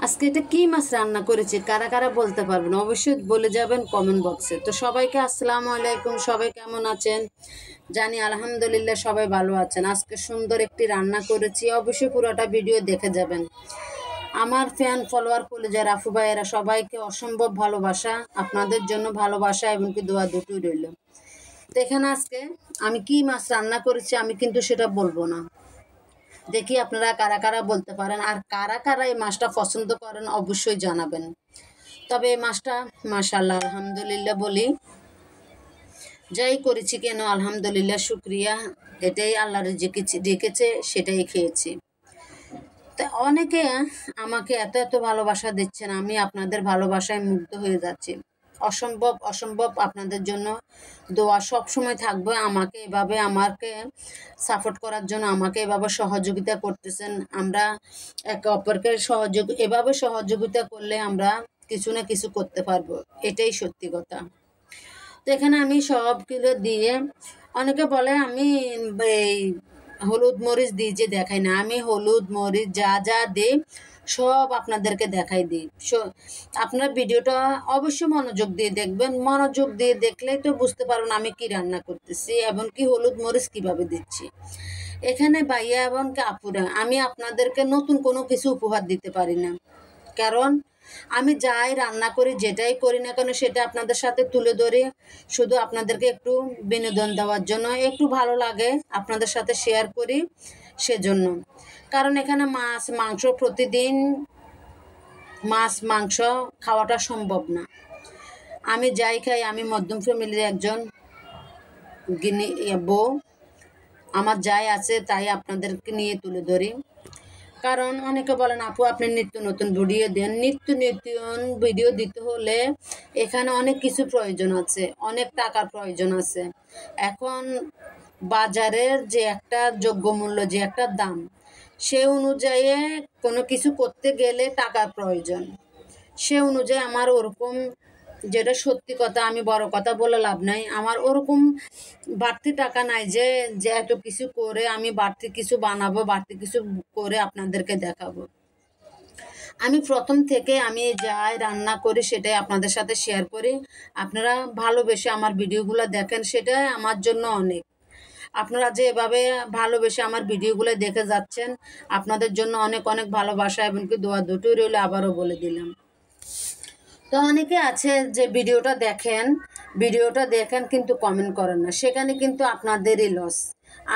আজকে এটা কি মাছ রান্না করেছি কারা কারা বলতে পারবেন, অবশ্যই বলে যাবেন কমেন্ট বক্সে। তো সবাইকে আসসালামু আলাইকুম, সবাই কেমন আছেন? জানি আলহামদুলিল্লাহ সবাই ভালো আছেন। আজকে সুন্দর একটি রান্না করেছি, অবশ্যই পুরোটা ভিডিও দেখে যাবেন। আমার ফ্যান ফলোয়ার কলেজার আফু ভাইয়েরা সবাইকে অসম্ভব ভালোবাসা, আপনাদের জন্য ভালোবাসা এবং কি দোয়া দুটোই রইল। তো এখানে আজকে আমি কি মাছ রান্না করেছি আমি কিন্তু সেটা বলবো না। দেখি আপনারা কারা কারা বলতে পারেন, আর কারা কারা এই মাছটা পছন্দ করেন অবশ্যই জানাবেন। তবে এই মাছটা মাশাআল্লাহ আলহামদুলিল্লাহ বলি, যাই করেছি কেন আলহামদুলিল্লাহ শুক্রিয়া, এটাই আল্লাহ ডেকেছে সেটাই খেয়েছি। তা অনেকে আমাকে এত এত ভালোবাসা দিচ্ছেন, আমি আপনাদের ভালোবাসায় মুগ্ধ হয়ে যাচ্ছি। অসম্ভব অসম্ভব আপনাদের জন্য দোয়া সব সময় থাকবে। আমাকে সাপোর্ট করার জন্য, আমাকে এভাবে সহযোগিতা করতেছেন। আমরা একে অপরকে এভাবে সহযোগিতা করলে আমরা কিছু না কিছু করতে পারবো, এটাই সত্যি কথা। তো এখানে আমি সবগুলো দিয়ে, অনেকে বলে আমি এই হলুদ মরিচ দিই যে দেখাই না, আমি হলুদ মরিচ যা যা দিই সব আপনাদেরকে দেখাই দিই। আপনার ভিডিওটা অবশ্যই মনোযোগ দিয়ে দেখবেন, মনোযোগ দিয়ে দেখলেই তো বুঝতে পারবেন আমি কি রান্না করতেছি এবং কি হলুদ মরিচ কিভাবে দিচ্ছি। এখানে ভাইয়া এবং কি আপুরা, আমি আপনাদেরকে নতুন কোনো কিছু উপহার দিতে পারি না, কারণ আমি যাই রান্না করি যেটাই করি না কেন সেটা আপনাদের সাথে তুলে ধরি শুধু আপনাদেরকে একটু বিনোদন দেওয়ার জন্য, একটু ভালো লাগে আপনাদের সাথে শেয়ার করি সেজন্য। কারণ এখানে মাছ মাংস প্রতিদিন মাছ মাংস খাওয়াটা সম্ভব না। আমি যাই খাই, আমি মধ্যম ফ্যামিলির একজন বউ, আমার যাই আছে তাই আপনাদেরকে নিয়ে তুলে ধরি। কারণ অনেকে বলেন আপু আপনি নিত্য নতুন ভিডিও দেন, নিত্য নতুন ভিডিও দিতে হলে এখানে অনেক কিছু প্রয়োজন আছে, অনেক টাকার প্রয়োজন আছে। এখন বাজারের যে একটা যোগ্য মূল্য, যে একটা দাম, সে অনুযায়ী কোনো কিছু করতে গেলে টাকার প্রয়োজন। সে অনুযায়ী আমার ওরকম, যেটা সত্যি কথা, আমি বড় কথা বলে লাভ নাই, আমার ওরকম বাড়তি টাকা নাই যে যে এত কিছু করে আমি বাড়তি কিছু বানাবো, বাড়তি কিছু করে আপনাদেরকে দেখাবো। আমি প্রথম থেকে আমি যাই রান্না করি সেটাই আপনাদের সাথে শেয়ার করি। আপনারা ভালোবেসে আমার ভিডিওগুলো দেখেন, সেটাই আমার জন্য অনেক। আপনারা যে এভাবে ভালোবেসে আমার ভিডিওগুলো দেখে যাচ্ছেন, আপনাদের জন্য অনেক অনেক ভালোবাসা এবং কি দোয়া দুটোই রইল, আবারও বলে দিলাম। তো অনেকে আছে যে ভিডিওটা দেখেন কিন্তু কমেন্ট করেন না, সেখানে কিন্তু আপনাদেরই লস।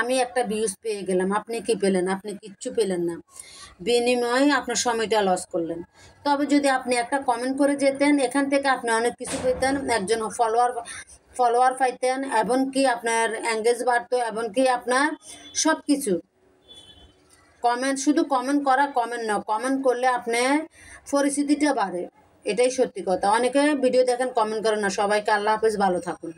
আমি একটা ভিউজ পেয়ে গেলাম, আপনি কি পেলেন? আপনি কিচ্ছু পেলেন না, বিনিময়ে আপনার সময়টা লস করলেন। তবে যদি আপনি একটা কমেন্ট করে যেতেন, এখান থেকে আপনি অনেক কিছু পেতেন, একজন ফলোয়ার পাইতেন, এবং কি আপনার এঙ্গেজ বাড়তো, এবং কি আপনার সব কিছু। শুধু কমেন্ট করা, কমেন্ট না, কমেন্ট করলে আপনার পরিস্থিতিটা বাড়ে, এটাই সত্যি কথা। অনেকে ভিডিও দেখেন কমেন্ট করেন না। সবাইকে আল্লাহ হাফেজ, ভালো থাকুন।